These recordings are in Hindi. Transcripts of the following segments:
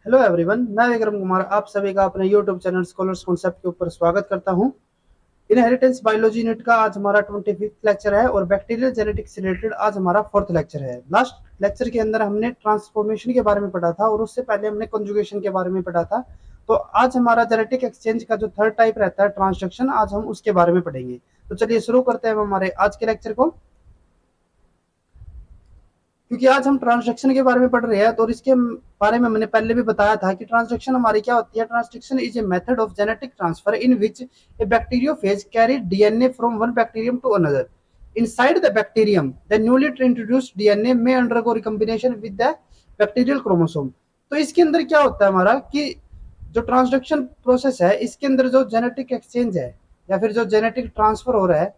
हेलो एवरीवन, मैं विक्रम कुमार आप सभी का अपने यूट्यूब चैनल स्कॉलर्स कॉन्सेप्ट के ऊपर स्वागत करता हूं। इनहेरिटेंस बायोलॉजी यूनिट का आज हमारा 25th लेक्चर है और बैक्टीरियल जेनेटिक्स से रिलेटेड आज हमारा 4th लेक्चर है। लास्ट लेक्चर के अंदर हमने ट्रांसफॉर्मेशन के बारे में पढ़ा था और उससे पहले हमने कंजुगेशन के बारे में पढ़ा था। तो आज हमारा जेनेटिक एक्सचेंज का जो थर्ड टाइप रहता है ट्रांसडक्शन, आज हम उसके बारे में पढ़ेंगे। तो चलिए शुरू करते हैं हमारे आज के लेक्चर को। क्योंकि आज हम ट्रांसडक्शन के बारे में पढ़ रहे हैं तो इसके बारे में मैंने पहले भी बताया था कि ट्रांसडक्शन हमारी क्या होती है। Transduction is a method of genetic transfer in which a bacteriophage carry DNA from one bacterium to another inside the bacterium. The newly introduced DNA may undergo recombination with the bacterial chromosome. तो इसके अंदर क्या होता है हमारा कि जो ट्रांसडक्शन प्रोसेस है इसके अंदर जो जेनेटिक एक्सचेंज है या फिर जो जेनेटिक ट्रांसफर हो रहा है,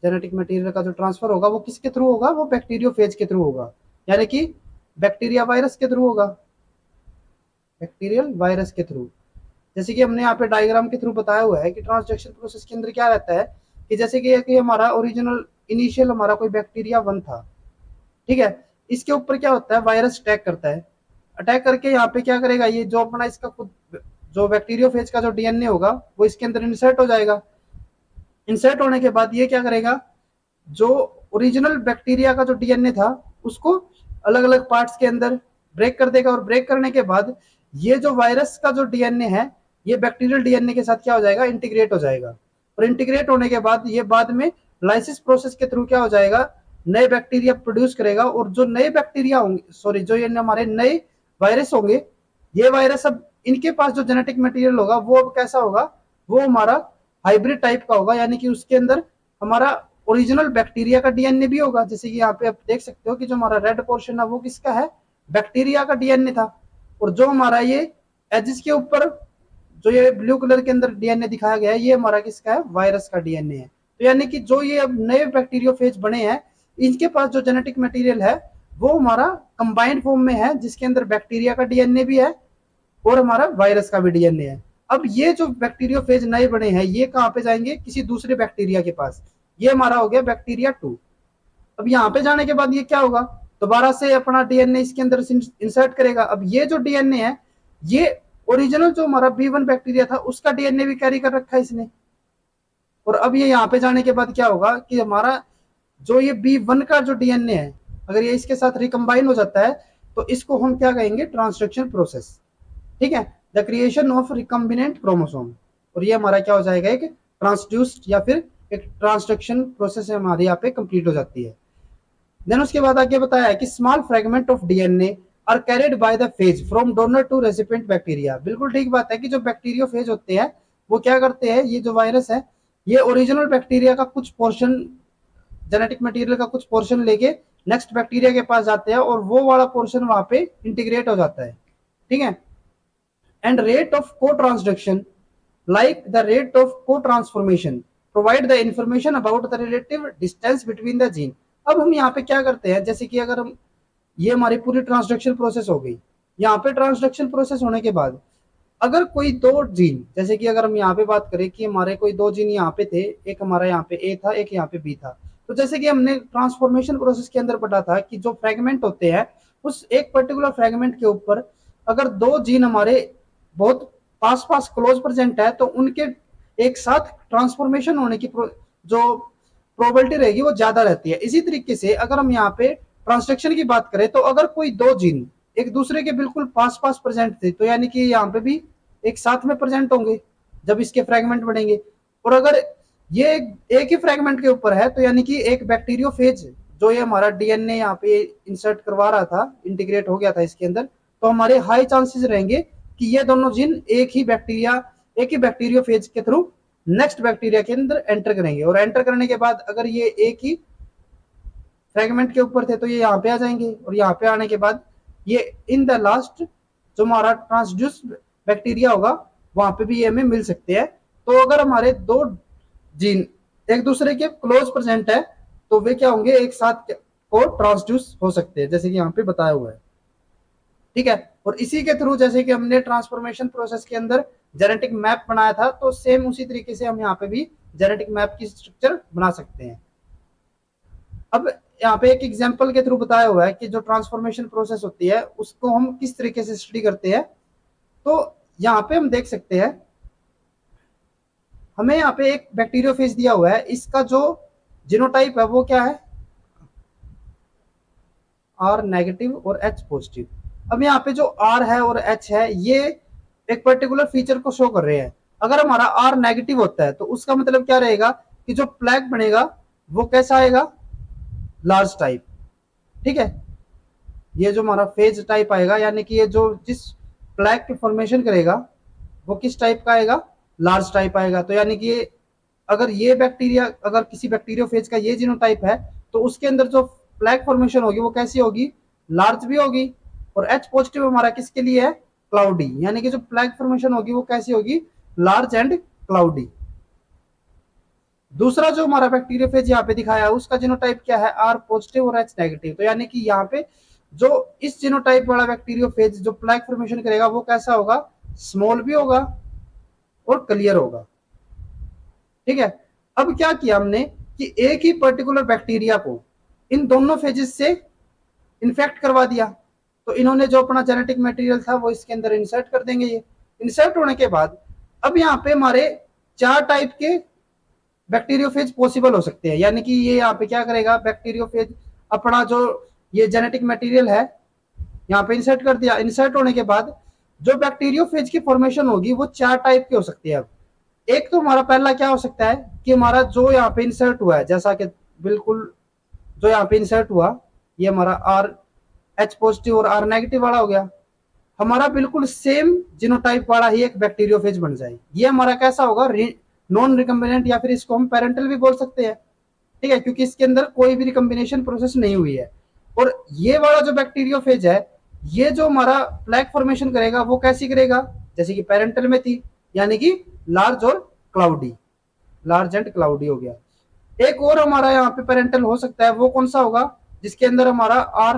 जेनेटिक मटेरियल का जो ट्रांसफर होगा वो किसके थ्रू होगा, वो बैक्टीरियोफेज के थ्रू होगा, यानी कि बैक्टीरिया वायरस के थ्रू होगा, बैक्टीरियल वायरस के थ्रू। जैसे कि हमने यहाँ पे डायग्राम के थ्रू बताया हुआ है कि ट्रांसडक्शन प्रोसेस के अंदर क्या रहता है कि जैसे कि हमारा ओरिजिनल इनिशियल हमारा कोई बैक्टीरिया वन था, ठीक है। इसके ऊपर क्या होता है, वायरस अटैक करता है। अटैक करके यहाँ पे क्या करेगा, ये जो अपना इसका खुद जो बैक्टीरियोफेज का जो डीएनए होगा वो इसके अंदर इंसर्ट हो जाएगा। इंसर्ट होने के बाद ये क्या करेगा, जो ओरिजिनल बैक्टीरिया का जो डीएनए था उसको अलग अलग पार्ट्स के अंदर ब्रेक कर देगा और ब्रेक करने के बाद ये जो वायरस का जो डीएनए है ये बैक्टीरियल डीएनए के साथ क्या हो जाएगा, इंटीग्रेट हो जाएगा। और इंटीग्रेट होने के बाद ये बाद में लाइसिस प्रोसेस के थ्रू क्या हो जाएगा, नए बैक्टीरिया प्रोड्यूस करेगा। और जो नए बैक्टीरिया होंगे, सॉरी, जो ये हमारे नए वायरस होंगे, ये वायरस अब इनके पास जो जेनेटिक मटेरियल होगा वो अब कैसा होगा, वो हमारा हाइब्रिड टाइप का होगा, यानी कि उसके अंदर हमारा ओरिजिनल बैक्टीरिया का डीएनए भी होगा। जैसे कि यहाँ पे आप देख सकते हो कि जो हमारा रेड पोर्शन है वो किसका है, बैक्टीरिया का डीएनए था। और जो हमारा ये एजिस के ऊपर जो ये ब्लू कलर के अंदर डीएनए दिखाया गया है ये हमारा किसका है, वायरस का डीएनए है। तो यानी कि जो ये अब नए बैक्टीरियोफेज बने हैं इनके पास जो जेनेटिक मटेरियल है वो हमारा कंबाइंड फॉर्म में है, जिसके अंदर बैक्टीरिया का डीएनए भी है और हमारा वायरस का भी डीएनए है। अब ये जो बैक्टीरियोफेज नए बने हैं ये कहाँ पे जाएंगे, किसी दूसरे बैक्टीरिया के पास। ये हमारा हो गया बैक्टीरिया 2। अब यहाँ पे जाने के बाद ये क्या होगा, दोबारा से अपना डीएनए इसके अंदर इंसर्ट करेगा। अब ये जो डीएनए है ये ओरिजिनल जो हमारा B1 बैक्टीरिया था उसका डीएनए भी कैरी कर रखा है इसने। और अब ये यहाँ पे जाने के बाद क्या होगा कि हमारा जो ये B1 का जो डीएनए है अगर ये इसके साथ रिकम्बाइन हो जाता है तो इसको हम क्या कहेंगे, ट्रांसक्रिप्शन प्रोसेस, ठीक है, the creation of recombinant chromosome. और ये हमारा क्या हो जाएगा, एक ट्रांसड्यूस्ड या फिर एक ट्रांसडक्शन प्रोसेस हमारी यहाँ पे कंप्लीट हो जाती है। देन उसके बाद आगे बताया है कि small fragment of DNA are carried by the phage from donor to recipient bacteria. बिल्कुल ठीक बात है कि जो बैक्टीरियोफेज होते हैं वो क्या करते हैं, ये जो वायरस है ये ओरिजिनल बैक्टीरिया का कुछ पोर्शन, जेनेटिक मटेरियल का कुछ पोर्शन लेके नेक्स्ट बैक्टीरिया के पास जाते हैं और वो वाला पोर्शन वहां पे इंटीग्रेट हो जाता है, ठीक है। एंड रेट ऑफ को transduction like the rate of co-transformation provide the information about the relative distance between the gene। अब हम यहाँ पे क्या करते हैं, जैसे कि अगर हम ये हमारी पूरी ट्रांसडक्शन प्रोसेस हो गई, यहाँ पे ट्रांसडक्शन प्रोसेस होने के बाद अगर कोई दो जीन, जैसे कि अगर हम यहाँ पे बात करें कि हमारे कोई दो जीन यहाँ पे थे, एक हमारा यहाँ पे ए था एक यहाँ पे बी था। तो जैसे कि हमने ट्रांसफॉर्मेशन प्रोसेस के अंदर पढ़ा था कि जो फ्रेगमेंट होते हैं उस एक पर्टिकुलर फ्रेगमेंट के ऊपर अगर दो जीन हमारे बहुत पास पास क्लोज प्रेजेंट है तो उनके एक साथ ट्रांसफॉर्मेशन होने की जो प्रोबेबिलिटी रहेगी वो ज्यादा रहती है। इसी तरीके से अगर हम यहाँ पे ट्रांसलेक्शन की बात करें तो अगर कोई दो जीन एक दूसरे के बिल्कुल पास पास प्रेजेंट थे तो यानी कि यहाँ पे भी एक साथ में प्रेजेंट होंगे जब इसके फ्रेगमेंट बनेंगे। और अगर ये एक ही फ्रेगमेंट के ऊपर है तो यानी कि एक बैक्टीरियोफेज जो ये हमारा डीएनए यहाँ पे इंसर्ट करवा रहा था, इंटीग्रेट हो गया था इसके अंदर, तो हमारे हाई चांसेस रहेंगे कि ये दोनों जीन एक ही बैक्टीरियोफेज के थ्रू नेक्स्ट बैक्टीरिया के अंदर एंटर करेंगे। और एंटर करने के बाद अगर ये एक ही फ्रेगमेंट के ऊपर थे तो ये यहाँ पे आ जाएंगे और यहाँ पे आने के बाद ये इन द लास्ट जो हमारा ट्रांसड्यूस्ड बैक्टीरिया होगा वहां पे भी ये हमें मिल सकते हैं। तो अगर हमारे दो जीन एक दूसरे के क्लोज प्रेजेंट है तो वे क्या होंगे, एक साथ को ट्रांसड्यूस हो सकते हैं, जैसे कि यहाँ पे बताया हुआ है, ठीक है। और इसी के थ्रू जैसे कि हमने ट्रांसफॉर्मेशन प्रोसेस के अंदर जेनेटिक मैप बनाया था तो सेम उसी तरीके से हम यहाँ पे भी जेनेटिक मैप की स्ट्रक्चर बना सकते हैं। अब यहाँ पे एक एग्जांपल के थ्रू बताया हुआ है कि जो ट्रांसफॉर्मेशन प्रोसेस होती है उसको हम किस तरीके से स्टडी करते हैं। तो यहाँ पे हम देख सकते हैं, हमें यहाँ पे एक बैक्टीरियोफेज दिया हुआ है, इसका जो जीनोटाइप है वो क्या है, आर नेगेटिव और एच पॉजिटिव। अब यहाँ पे जो आर है और एच है ये एक पर्टिकुलर फीचर को शो कर रहे हैं। अगर हमारा आर नेगेटिव होता है तो उसका मतलब क्या रहेगा कि जो प्लैग बनेगा वो कैसा आएगा, लार्ज टाइप। ठीक है, ये जो हमारा फेज टाइप आएगा, यानी कि ये जो जिस प्लैग की फॉर्मेशन करेगा वो किस टाइप का आएगा, लार्ज टाइप आएगा। तो यानी कि ये अगर ये बैक्टीरिया, अगर किसी बैक्टीरियोफेज का ये जीनोटाइप है तो उसके अंदर जो प्लैग फॉर्मेशन होगी वो कैसी होगी, लार्ज भी होगी। और एच पॉजिटिव हमारा किसके लिए है, क्लाउडी, यानी कि जो प्लैग फॉर्मेशन होगी वो कैसी होगी, लार्ज एंड क्लाउडी। दूसरा जो हमारा बैक्टीरियोफेज यहाँ पे दिखाया है उसका जीनोटाइप क्या है, आर पॉजिटिव और एच नेगेटिव। तो यानी कि यहाँ पे जो इस जीनोटाइप वाला बैक्टीरियोफेज जो प्लैग फॉर्मेशन करेगा वो कैसा होगा, स्मॉल भी होगा और क्लियर होगा। ठीक है, अब क्या किया हमने कि एक ही पर्टिकुलर बैक्टीरिया को इन दोनों फेजेस से इन्फेक्ट करवा दिया। तो इन्होंने जो अपना जेनेटिक मटेरियल था वो इसके अंदर इंसर्ट कर देंगे। ये इंसर्ट होने के बाद अब यहाँ पे हमारे 4 टाइप के बैक्टीरियोफेज पॉसिबल हो सकते हैं। यानी कि ये यहाँ पे क्या करेगा, बैक्टीरियोफेज अपना जो ये जेनेटिक मटेरियल है यहाँ पे इंसर्ट कर दिया। इंसर्ट होने के बाद जो बैक्टीरियोफेज की फॉर्मेशन होगी वो 4 टाइप की हो सकती है। अब एक तो हमारा पहला क्या हो सकता है कि हमारा जो यहाँ पे इंसर्ट हुआ है, जैसा कि बिल्कुल जो यहाँ पे इंसर्ट हुआ ये हमारा आर एच पॉजिटिव और आर नेगेटिव वाला हो गया, हमारा बिल्कुल सेम जीनोटाइप वाला ही एक बैक्टीरियोफेज बन जाए। ये हमारा कैसा होगा, नॉन रिकम्बिनेंट, या फिर इसको हम पेरेंटल भी बोल सकते हैं। ठीक है, क्योंकि इसके अंदर कोई भी रिकम्बिनेशन प्रोसेस नहीं हुई है। और ये वाला जो बैक्टीरियोफेज है ये जो हमारा प्लैग फॉर्मेशन करेगा वो कैसी करेगा, जैसे कि पेरेंटल में थी, यानी कि लार्ज और क्लाउडी, लार्ज एंड क्लाउडी हो गया। एक और हमारा यहाँ पे पेरेंटल हो सकता है, वो कौन सा होगा, जिसके अंदर हमारा आर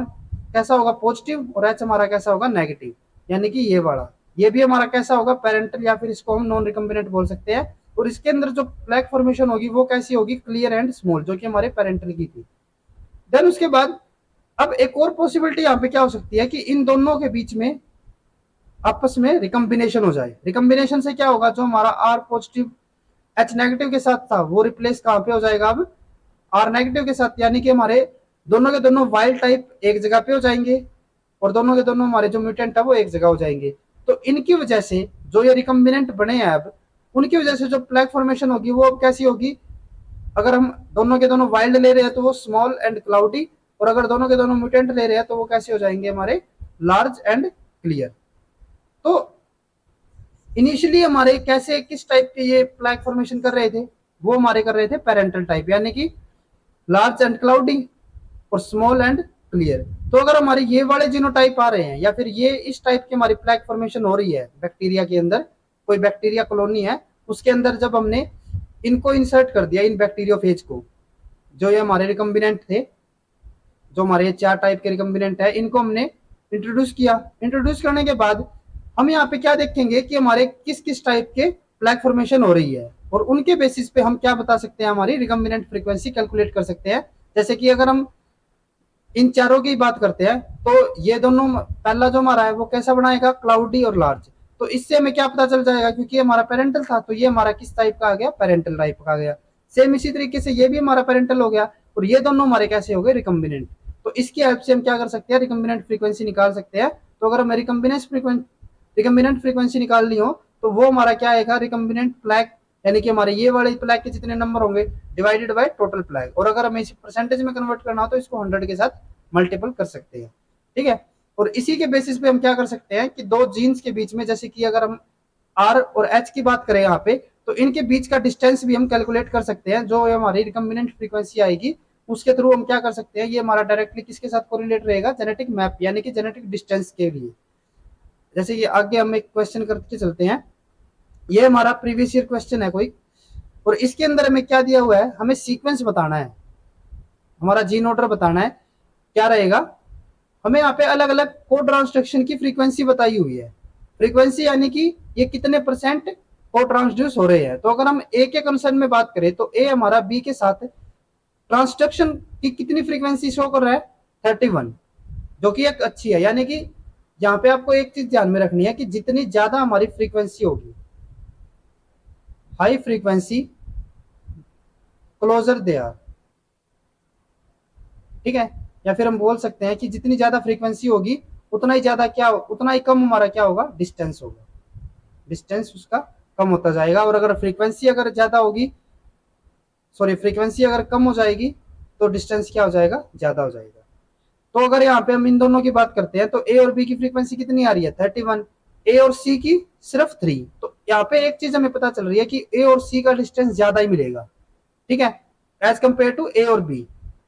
कैसा होगा, पॉजिटिव, और एच हमारा कैसा होगा, नेगेटिव, यानी कि ये वाला। ये भी हमारा कैसा होगा, पेरेंटल, या फिर इसको हम नॉन रिकम्बिनेंट बोल सकते हैं। और इसके अंदर जो प्लैग फॉर्मेशन होगी वो कैसी होगी, क्लियर एंड स्मॉल, जो कि हमारे पेरेंटल की थी। देन उसके बाद अब एक और पॉसिबिलिटी यहाँ पे क्या हो सकती है कि इन दोनों के बीच में आपस में रिकम्बिनेशन हो जाए। रिकम्बिनेशन से क्या होगा, जो हमारा आर पॉजिटिव एच नेगेटिव के साथ था वो रिप्लेस कहाँ पे हो जाएगा, अब आर नेगेटिव के साथ, यानी कि हमारे दोनों के दोनों वाइल्ड टाइप एक जगह पे हो जाएंगे और दोनों के दोनों हमारे जो म्यूटेंट है वो एक जगह हो जाएंगे। तो इनकी वजह से जो ये रिकम्बिनेंट बने हैं अब, उनकी वजह से जो प्लैग फॉर्मेशन होगी वो अब कैसी होगी, अगर हम दोनों के दोनों वाइल्ड ले रहे हैं तो वो स्मॉल एंड क्लाउडी, और अगर दोनों के दोनों म्यूटेंट ले रहे हैं तो वो कैसे हो जाएंगे, हमारे लार्ज एंड क्लियर। तो इनिशियली हमारे कैसे किस टाइप के ये प्लैग फॉर्मेशन कर रहे थे, वो हमारे कर रहे थे पेरेंटल टाइप, यानी कि लार्ज एंड क्लाउडी और स्मॉल एंड क्लियर। तो अगर हमारे ये वाले जीनोटाइप आ रहे हैं या फिर ये इस टाइप की हमारी प्लैग फॉर्मेशन हो रही है बैक्टीरिया के अंदर, कोई बैक्टीरिया कॉलोनी है उसके अंदर, जब हमने इनको इंसर्ट कर दिया, इन बैक्टीरियोफेज को, जो ये हमारे रिकम्बिनेंट थे, जो हमारे 4 टाइप के रिकम्बिनेंट है, इनको हमने इंट्रोड्यूस किया। इंट्रोड्यूस करने के बाद हम यहाँ पे क्या देखेंगे कि हमारे किस किस टाइप के प्लैग फॉर्मेशन हो रही है, और उनके बेसिस पे हम क्या बता सकते हैं, हमारी रिकम्बिनेंट फ्रीक्वेंसी कैलकुलेट कर सकते हैं। जैसे कि अगर हम इन चारों की बात करते हैं तो ये दोनों, पहला जो हमारा है वो कैसा बनाएगा, क्लाउडी और लार्ज। तो इससे हमें क्या पता चल जाएगा, क्योंकि हमारा पेरेंटल था तो ये हमारा किस टाइप का आ गया, पेरेंटल टाइप का आ गया। सेम इसी तरीके से ये भी हमारा पेरेंटल हो गया, और ये दोनों हमारे कैसे हो गए, रिकम्बिनेंट। तो इसकी हेल्प से हम क्या कर सकते हैं, रिकम्बिनेंट फ्रीक्वेंसी निकाल सकते हैं। तो अगर हमें रिकम्बिनेंट फ्रीक्वेंसी निकालनी हो तो वो हमारा क्या आएगा, रिकम्बिनेंट प्लैग, यानी कि हमारे ये वाले प्लैग के जितने नंबर होंगे डिवाइडेड बाय टोटल प्लैग। और अगर हमें इसे परसेंटेज में कन्वर्ट करना हो तो इसको 100 के साथ मल्टीपल कर सकते हैं। ठीक है, और इसी के बेसिस पे हम क्या कर सकते हैं कि दो जीन्स के बीच में, जैसे कि अगर हम आर और एच की बात करें यहाँ पे, तो इनके बीच का डिस्टेंस भी हम कैलकुलेट कर सकते हैं। जो हमारी रिकम्बिनेंट फ्रीक्वेंसी आएगी उसके थ्रू हम क्या कर सकते हैं, ये हमारा डायरेक्टली किसके साथ कोरिलेट रहेगा, जेनेटिक मैप, यानी कि जेनेटिक डिस्टेंस के लिए। जैसे कि आगे हम एक क्वेश्चन करके चलते हैं, ये हमारा प्रीवियस ईयर क्वेश्चन है कोई, और इसके अंदर हमें क्या दिया हुआ है, हमें सीक्वेंस बताना है, हमारा जीन ऑर्डर बताना है। क्या रहेगा, हमें यहाँ पे अलग अलग कोड ट्रांसक्रिप्शन की फ्रीक्वेंसी बताई हुई है। फ्रीक्वेंसी यानी कि ये कितने परसेंट कोड ट्रांसड्यूस हो रहे हैं। तो अगर हम ए के कंसर्न में बात करें तो ए हमारा बी के साथ ट्रांसडक्शन की कितनी फ्रीक्वेंसी शो कर रहा है 31, जो कि एक अच्छी है। यानी कि यहाँ पे आपको एक चीज ध्यान में रखनी है कि जितनी ज्यादा हमारी फ्रीक्वेंसी होगी, high frequency closer they are, ठीक है। या फिर हम बोल सकते हैं कि जितनी ज्यादा फ्रीक्वेंसी होगी उतना ही ज्यादा क्या, उतना ही कम हमारा क्या होगा, डिस्टेंस होगा, डिस्टेंस उसका कम होता जाएगा। और अगर फ्रीक्वेंसी अगर ज्यादा होगी, सॉरी फ्रीक्वेंसी अगर कम हो जाएगी तो डिस्टेंस क्या हो जाएगा, ज्यादा हो जाएगा। तो अगर यहाँ पे हम इन दोनों की बात करते हैं तो ए और बी की फ्रीक्वेंसी कितनी आ रही है 31, ए और सी की सिर्फ 3। तो यहाँ पे एक चीज हमें पता चल रही है कि ए और सी का डिस्टेंस ज्यादा ही मिलेगा, ठीक है, एज कंपेयर टू ए और बी।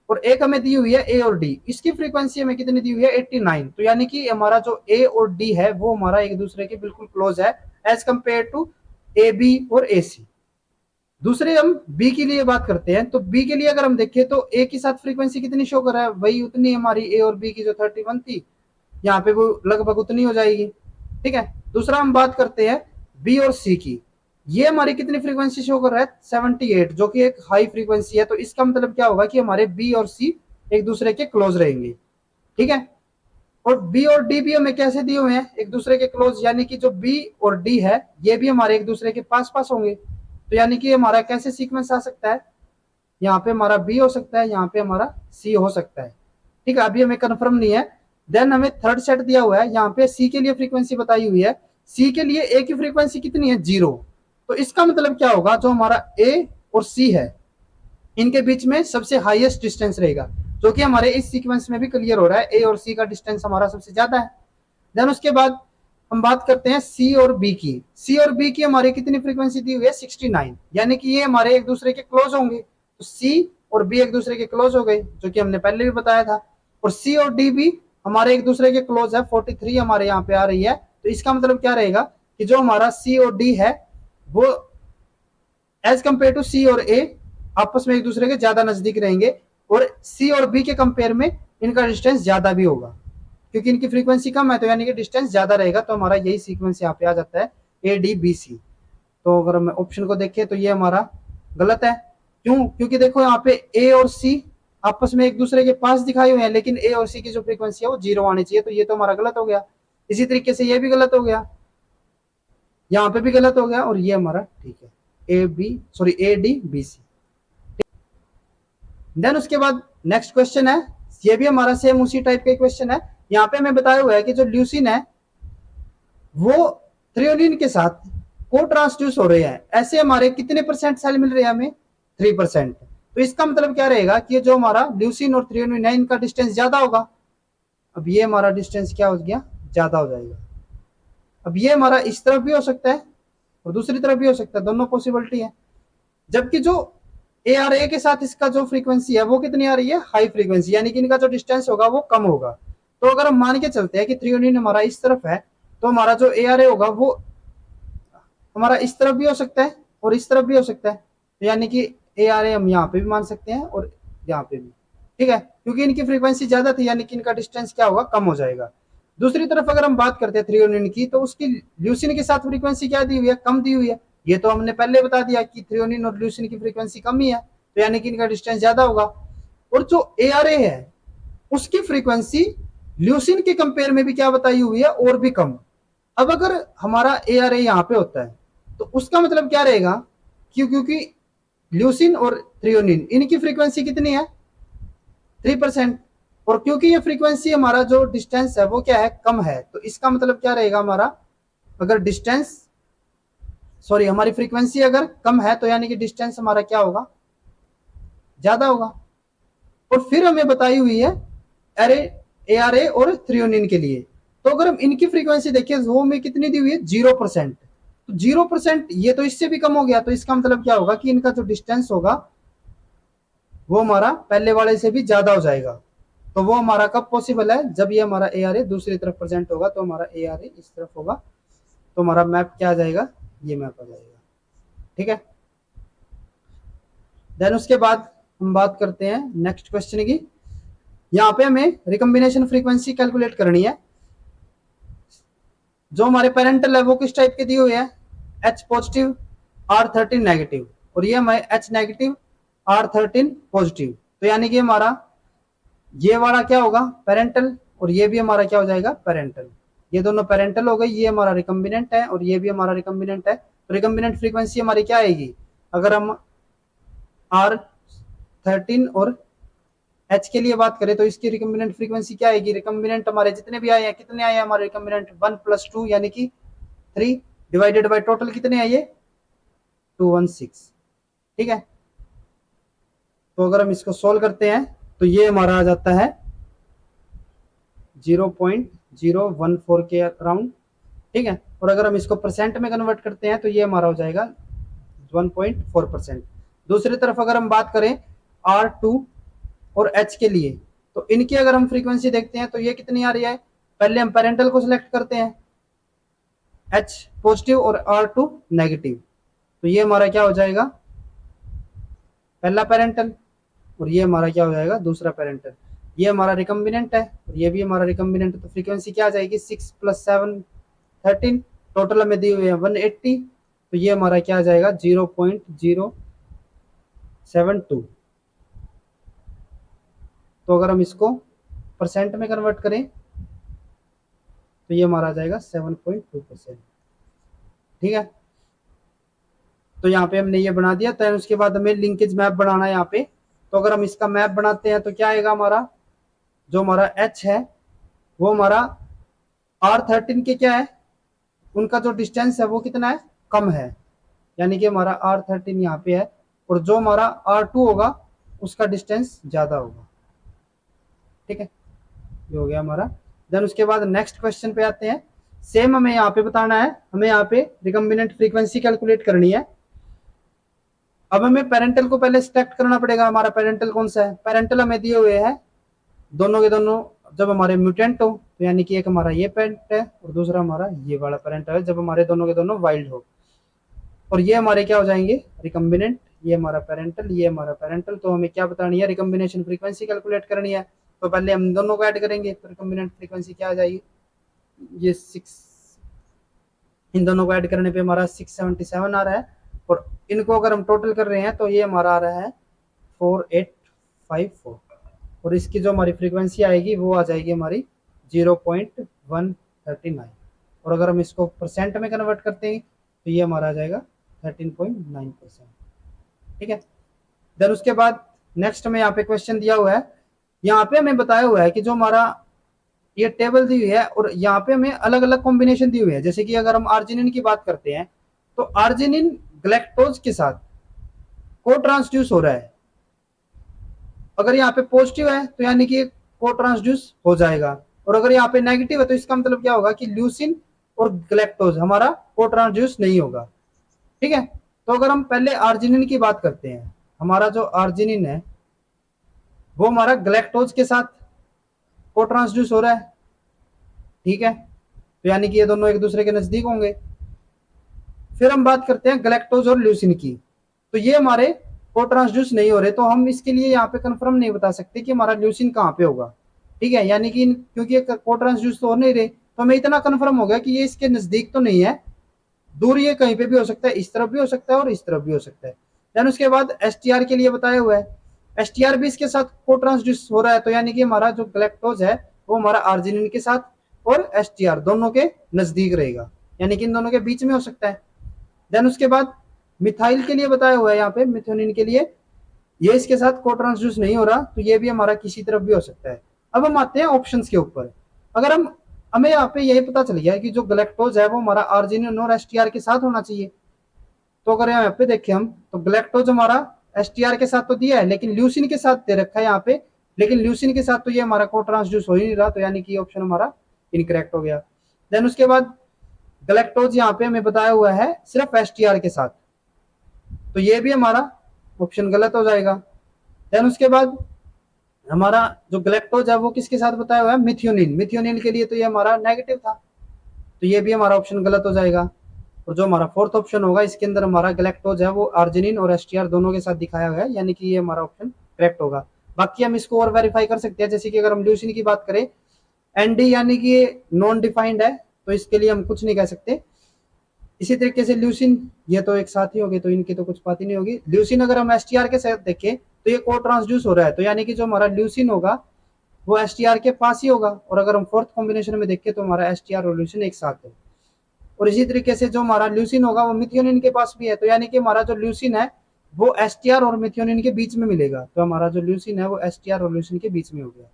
और एक हमें दी हुई है ए और डी, इसकी फ्रीक्वेंसी हमें कितनी दी हुई है 89। तो यानी कि हमारा जो ए और डी है वो हमारा एक दूसरे के बिल्कुल क्लोज है as compare to A B और ए सी। दूसरे हम बी के लिए बात करते हैं, तो बी के लिए अगर हम देखें तो ए के साथ फ्रीक्वेंसी कितनी शो कर रहा है, वही उतनी हमारी ए और बी की जो 31 थी, यहाँ पे वो लगभग उतनी हो जाएगी, ठीक है। दूसरा हम बात करते हैं बी और सी की, ये हमारी कितनी फ्रीक्वेंसी शो कर रहा है 78, जो कि एक हाई फ्रीक्वेंसी है। तो इसका मतलब क्या होगा कि हमारे बी और सी एक दूसरे के क्लोज रहेंगे, ठीक है। और बी और डी भी हमें कैसे दिए हुए हैं, एक दूसरे के क्लोज, यानी कि जो बी और डी है ये भी हमारे एक दूसरे के पास पास होंगे। तो यानी कि हमारा कैसे सीक्वेंस आ सकता है, यहाँ पे हमारा बी हो सकता है, यहाँ पे हमारा सी हो सकता है, ठीक है। अभी हमें कंफर्म नहीं है। देन हमें थर्ड सेट दिया हुआ है, यहाँ पे सी के लिए फ्रीक्वेंसी बताई हुई है, सी के लिए ए की फ्रीक्वेंसी कितनी है 0। तो इसका मतलब क्या होगा, जो हमारा ए और सी है इनके बीच में सबसे हाईएस्ट डिस्टेंस रहेगा, जो कि हमारे इस सीक्वेंस में भी क्लियर हो रहा है, ए और सी का डिस्टेंस हमारा सबसे ज्यादा है। देन उसके बाद हम बात करते हैं सी और बी की, सी और बी की हमारी कितनी फ्रीक्वेंसी दी हुई है 69, यानी कि ये हमारे एक दूसरे के क्लोज होंगे। तो सी और बी एक दूसरे के क्लोज हो गए, जो कि हमने पहले भी बताया था। और सी और डी भी हमारे एक दूसरे के क्लोज है, 43 हमारे यहाँ पे आ रही है। तो इसका मतलब क्या रहेगा कि जो हमारा सी और डी है वो एज कंपेयर टू सी और ए आपस में एक दूसरे के ज्यादा नजदीक रहेंगे, और सी और बी के कंपेयर में इनका डिस्टेंस ज्यादा भी होगा, क्योंकि इनकी फ्रीक्वेंसी कम है तो यानी कि डिस्टेंस ज्यादा रहेगा। तो हमारा यही सीक्वेंस यहाँ पे आ जाता है ए डी बी सी। तो अगर हम ऑप्शन को देखें तो ये हमारा गलत है। क्यों, क्योंकि देखो यहाँ पे ए और सी आपस में एक दूसरे के पास दिखाए हुए हैं, लेकिन ए और सी की जो फ्रीक्वेंसी है वो 0 आनी चाहिए, तो ये तो हमारा गलत हो गया। इसी तरीके से ये भी गलत हो गया, यहाँ पे भी गलत हो गया, और ये हमारा ठीक है A B, sorry A D B C. Then उसके बाद नेक्स्ट क्वेश्चन है, ये भी हमारा सेम उसी टाइप का क्वेश्चन है। यहाँ पे हमें बताया हुआ है कि जो ल्यूसिन है वो थ्रियोनिन के साथ को ट्रांसड्यूस हो रहे हैं, ऐसे हमारे कितने परसेंट सेल मिल रहे हैं हमें 3%। तो इसका मतलब क्या रहेगा कि जो हमारा ल्यूसिन और थ्रियोनिन है इनका डिस्टेंस ज्यादा होगा। अब ये हमारा डिस्टेंस क्या हो गया, ज्यादा हो जाएगा। अब ये हमारा इस तरफ भी हो सकता है और दूसरी तरफ भी हो सकता है, दोनों पॉसिबिलिटी है। जबकि जो ए आर ए के साथ इसका जो फ्रीक्वेंसी है वो कितनी आ रही है, हाई फ्रीक्वेंसी, यानी कि इनका जो डिस्टेंस होगा वो कम होगा। तो अगर हम मान के चलते हैं कि थ्रियोनिन हमारा इस तरफ है, तो हमारा जो ए आर ए होगा वो हमारा इस तरफ भी हो सकता है और इस तरफ भी हो सकता है। तो यानी कि ए आर ए हम यहाँ पे भी मान सकते हैं और यहाँ पे भी, ठीक है, क्योंकि इनकी फ्रीक्वेंसी ज्यादा थी, यानी कि इनका डिस्टेंस क्या होगा, कम हो जाएगा। दूसरी तरफ अगर हम बात करते हैं थ्रियोनिन की, तो उसकी ल्यूसिन के साथ फ्रीक्वेंसी क्या दी हुई है, कम दी हुई है। ये तो हमने पहले बता दिया कि थ्रियोनिन और ल्यूसिन की फ्रीक्वेंसी कम ही है, तो यानी कि इनका डिस्टेंस ज्यादा होगा। और जो ए आर ए है उसकी फ्रीक्वेंसी ल्यूसिन के कंपेयर में भी क्या बताई हुई है, और भी कम। अब अगर हमारा ए आर ए यहाँ पे होता है तो उसका मतलब क्या रहेगा, क्योंकि ल्यूसिन और थ्रियोनिन इनकी फ्रीक्वेंसी कितनी है 3%, और क्योंकि ये फ्रीक्वेंसी हमारा जो डिस्टेंस है वो क्या है, कम है। तो इसका मतलब क्या रहेगा हमारा, अगर डिस्टेंस, सॉरी हमारी फ्रीक्वेंसी अगर कम है तो यानी कि डिस्टेंस हमारा क्या होगा, ज्यादा होगा। और फिर हमें बताई हुई है अरे ए आर ए और थ्रियोनिन के लिए, तो अगर हम इनकी फ्रीक्वेंसी देखें वो में कितनी दी हुई है 0%। तो 0% ये तो इससे भी कम हो गया, तो इसका मतलब क्या होगा कि इनका जो डिस्टेंस होगा वो हमारा पहले वाले से भी ज्यादा हो जाएगा। तो वो हमारा कब पॉसिबल है, जब ये हमारा ए आर ए दूसरी तरफ प्रेजेंट होगा, तो हमारा ए आर ए इस तरफ होगा, तो हमारा मैप क्या आ जाएगा, ये मैप आ जाएगा, ठीक है। देन उसके बाद हम बात करते हैं नेक्स्ट क्वेश्चन की। यहाँ पे हमें रिकम्बिनेशन फ्रीक्वेंसी कैलकुलेट करनी है। जो हमारे पेरेंटल है वो किस टाइप के दिए हुए हैं, एच पॉजिटिव R13 नेगेटिव, और ये हमारे एच नेगेटिव R13 पॉजिटिव। तो यानी कि हमारा ये वाला क्या होगा, पेरेंटल, और ये भी हमारा क्या हो जाएगा, पेरेंटल। ये दोनों पेरेंटल हो गई, ये हमारा रिकम्बिनेंट है और ये भी हमारा रिकम्बिनेंट है। तो रिकम्बिनेंट फ्रीक्वेंसी हमारी क्या आएगी, अगर हम R13 और H के लिए बात करें तो इसकी रिकम्बिनेंट फ्रीक्वेंसी क्या आएगी, रिकम्बिनेंट हमारे जितने भी आए हैं, कितने आए हैं हमारे रिकम्बिनेंट, 1 + 2 यानी कि 3 डिवाइडेड बाय टोटल कितने आए, ये 216। ठीक है, तो अगर हम इसको सोल्व करते हैं तो ये हमारा आ जाता है 0.014 के अराउंड। ठीक है, और अगर हम इसको परसेंट में कन्वर्ट करते हैं तो ये हमारा हो जाएगा 1.4%। दूसरी तरफ अगर हम बात करें R2 और H के लिए, तो इनकी अगर हम फ्रीक्वेंसी देखते हैं तो ये कितनी आ रही है, पहले हम पेरेंटल को सिलेक्ट करते हैं, H पॉजिटिव और R2 नेगेटिव। तो ये हमारा क्या हो जाएगा, पहला पेरेंटल, और ये हमारा क्या हो जाएगा, दूसरा पेरेंटल। ये हमारा रिकम्बिनेंट है और ये भी हमारा रिकम्बिनेंट है। तो फ्रीक्वेंसी क्या आ जाएगी, 6 + 7 13, टोटल हमें दी हुई है 180। तो ये हमारा क्या आ जाएगा, 0.072। तो अगर हम इसको परसेंट में कन्वर्ट करें तो ये हमारा आ जाएगा 7.2%। ठीक है, तो यहाँ पे हमने ये बना दिया। तो उसके बाद हमें लिंकेज मैप बनाना है यहाँ पे। तो अगर हम इसका मैप बनाते हैं तो क्या आएगा, हमारा जो हमारा H है वो हमारा R13 के क्या है, उनका जो डिस्टेंस है वो कितना है, कम है, यानी कि हमारा R13 यहाँ पे है, और जो हमारा R2 होगा उसका डिस्टेंस ज्यादा होगा। ठीक है, ये हो गया हमारा। देन उसके बाद नेक्स्ट क्वेश्चन पे आते हैं। सेम हमें यहाँ पे बताना है, हमें यहाँ पे रिकम्बिनेंट फ्रीक्वेंसी कैलकुलेट करनी है। अब हमें पेरेंटल को पहले सिलेक्ट करना पड़ेगा, हमारा पेरेंटल कौन सा है, पेरेंटल हमें दिए हुए हैं दोनों के दोनों जब हमारे म्यूटेंट हो, तो यानी कि एक हमारा ये पेरेंट है और दूसरा हमारा ये वाला पेरेंट है, जब हमारे दोनों के दोनों वाइल्ड हो। और ये हमारे क्या हो जाएंगे, रिकम्बिनेंट, ये हमारा पेरेंटल, ये हमारा पेरेंटल। तो हमें क्या बतानी है, रिकम्बिनेशन फ्रीक्वेंसी कैलकुलेट करनी है। तो पहले हम दोनों को ऐड करेंगे, तो रिकम्बिनेंट फ्रीक्वेंसी क्या आ जाएगी, ये 6, इन दोनों को ऐड करने पे हमारा 677 आ रहा है, और इनको अगर हम टोटल कर रहे हैं तो ये हमारा आ रहा है 4854, और इसकी जो हमारी फ्रीक्वेंसी आएगी वो आ जाएगी हमारी 0.139। और अगर हम इसको परसेंट में कन्वर्ट करते हैं तो ये हमारा आ जाएगा 13.9%। ठीक है, देन उसके बाद नेक्स्ट में यहाँ पे क्वेश्चन दिया हुआ है, यहाँ पे हमें बताया हुआ है कि जो हमारा ये टेबल दी हुई है और यहाँ पे हमें अलग अलग कॉम्बिनेशन दी हुई है। जैसे कि अगर हम आर्जिनिन की बात करते हैं तो आर्जिनिन ग्लैक्टोज के साथ को ट्रांसड्यूस हो रहा है। अगर यहाँ पे पॉजिटिव है तो यानी कि को ट्रांसड्यूस हो जाएगा, और अगर यहाँ पे नेगेटिव है तो इसका मतलब क्या होगा कि ल्यूसिन और ग्लैक्टोज हमारा को ट्रांसड्यूस नहीं होगा। ठीक है, तो अगर हम पहले आर्जिनिन की बात करते हैं, हमारा जो आर्जिनिन है वो हमारा ग्लैक्टोज के साथ को ट्रांसड्यूस हो रहा है। ठीक है, तो यानी कि ये दोनों एक दूसरे के नजदीक होंगे। फिर हम बात करते हैं ग्लैक्टोज और ल्यूसिन की, तो ये हमारे को ट्रांसड्यूस नहीं हो रहे, तो हम इसके लिए यहाँ पे कंफर्म नहीं बता सकते कि हमारा ल्यूसिन कहाँ पे होगा। ठीक है, यानी कि क्योंकि को ट्रांसड्यूस तो हो नहीं रहे, तो हमें इतना कंफर्म हो गया कि ये इसके नजदीक तो नहीं है, दूर ये कहीं पे भी हो सकता है, इस तरफ भी हो सकता है और इस तरफ भी हो सकता है। देन उसके बाद STR के लिए बताया हुआ है, STR भी इसके साथ को ट्रांसड्यूस हो रहा है, तो यानी कि हमारा जो ग्लैक्टोज है वो हमारा आर्जिनिन के साथ और STR दोनों के नजदीक रहेगा, यानी कि इन दोनों के बीच में हो सकता है। देन उसके बाद मिथाइल के लिए बताया हुआ है, यहाँ पे मिथोनिन के लिए ये इसके साथ को ट्रांसड्यूस नहीं हो रहा, तो ये भी हमारा किसी तरफ भी हो सकता है। अब हम आते हैं ऑप्शंस के ऊपर। अगर हमें यहाँ पे यही पता चल गया कि जो ग्लैक्टोज है वो हमारा आर्जिनिन और STR के साथ होना चाहिए। तो अगर यहाँ पे देखें हम, तो ग्लैक्टोज हमारा STR के साथ तो दिया है, लेकिन ल्यूसिन के साथ दे रखा है यहाँ पे, लेकिन ल्यूसिन के साथ तो ये हमारा को ट्रांसड्यूस हो ही नहीं रहा, तो यानी कि ऑप्शन हमारा इनकरेक्ट हो गया। देन उसके बाद ग्लैक्टोज यहाँ पे हमें बताया हुआ है सिर्फ STR के साथ, तो ये भी हमारा ऑप्शन गलत हो जाएगा। देन उसके बाद हमारा जो ग्लैक्टोज है वो किसके साथ बताया हुआ है, मिथ्योनिन, मिथ्योनिन के लिए तो ये हमारा नेगेटिव था, तो ये भी हमारा ऑप्शन गलत हो जाएगा। और जो हमारा फोर्थ ऑप्शन होगा इसके अंदर हमारा ग्लैक्टोज है वो आर्जिनिन और STR दोनों के साथ दिखाया हुआ है, यानी कि ये हमारा ऑप्शन करेक्ट होगा। बाकी हम इसको और वेरीफाई कर सकते हैं, जैसे कि अगर हम ल्यूसिन की बात करें, ND यानी कि ये नॉन डिफाइंड है, तो इसके लिए हम कुछ नहीं कह सकते। इसी तरीके से ल्यूसिन, ये तो एक साथ ही हो गए, तो इनकी तो कुछ बात ही नहीं होगी। ल्यूसिन अगर हम STR के साथ देखें तो ये को ट्रांसड्यूस हो रहा है, तो यानी कि जो हमारा ल्यूसिन होगा वो एस के पास ही होगा। और अगर हम फोर्थ कॉम्बिनेशन में देखें तो हमारा एस और ल्यूसिन एक साथ है। और इसी तरीके से जो हमारा ल्यूसिन होगा वो मिथियोनिन के पास भी है, तो यानी कि हमारा जो ल्यूसिन है वो एस और मिथियोनिन के बीच में मिलेगा। तो हमारा जो ल्यूसिन है वो एस और ल्यूसिन के बीच में हो गया।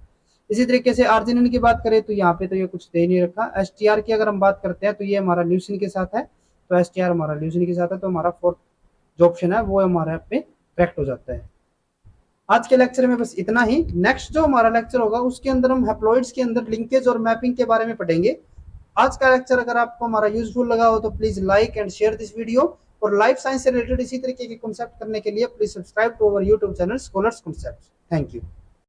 इसी तरीके से आर्जिनिन की बात करें तो यहाँ पे तो ये कुछ दे नहीं रखा। एस की अगर हम बात करते हैं तो ये हमारा ल्यूसिन के साथ है, तो एस हमारा ल्यूसिन के साथ है, तो हमारा फोर्थ जो ऑप्शन है वो हमारे पे करेक्ट हो जाता है। आज के लेक्चर में बस इतना ही। नेक्स्ट जो हमारा लेक्चर होगा उसके अंदर हम हैप्लॉइड्स के अंदर लिंकेज और मैपिंग के बारे में पढ़ेंगे। आज का लेक्चर अगर आपको हमारा यूजफुल लगा हो तो please like and share this video. और लाइफ साइंस से रिलेटेड इसी तरीके के कॉन्सेप्ट करने के लिए please subscribe to our YouTube channel scholars concept. Thank you.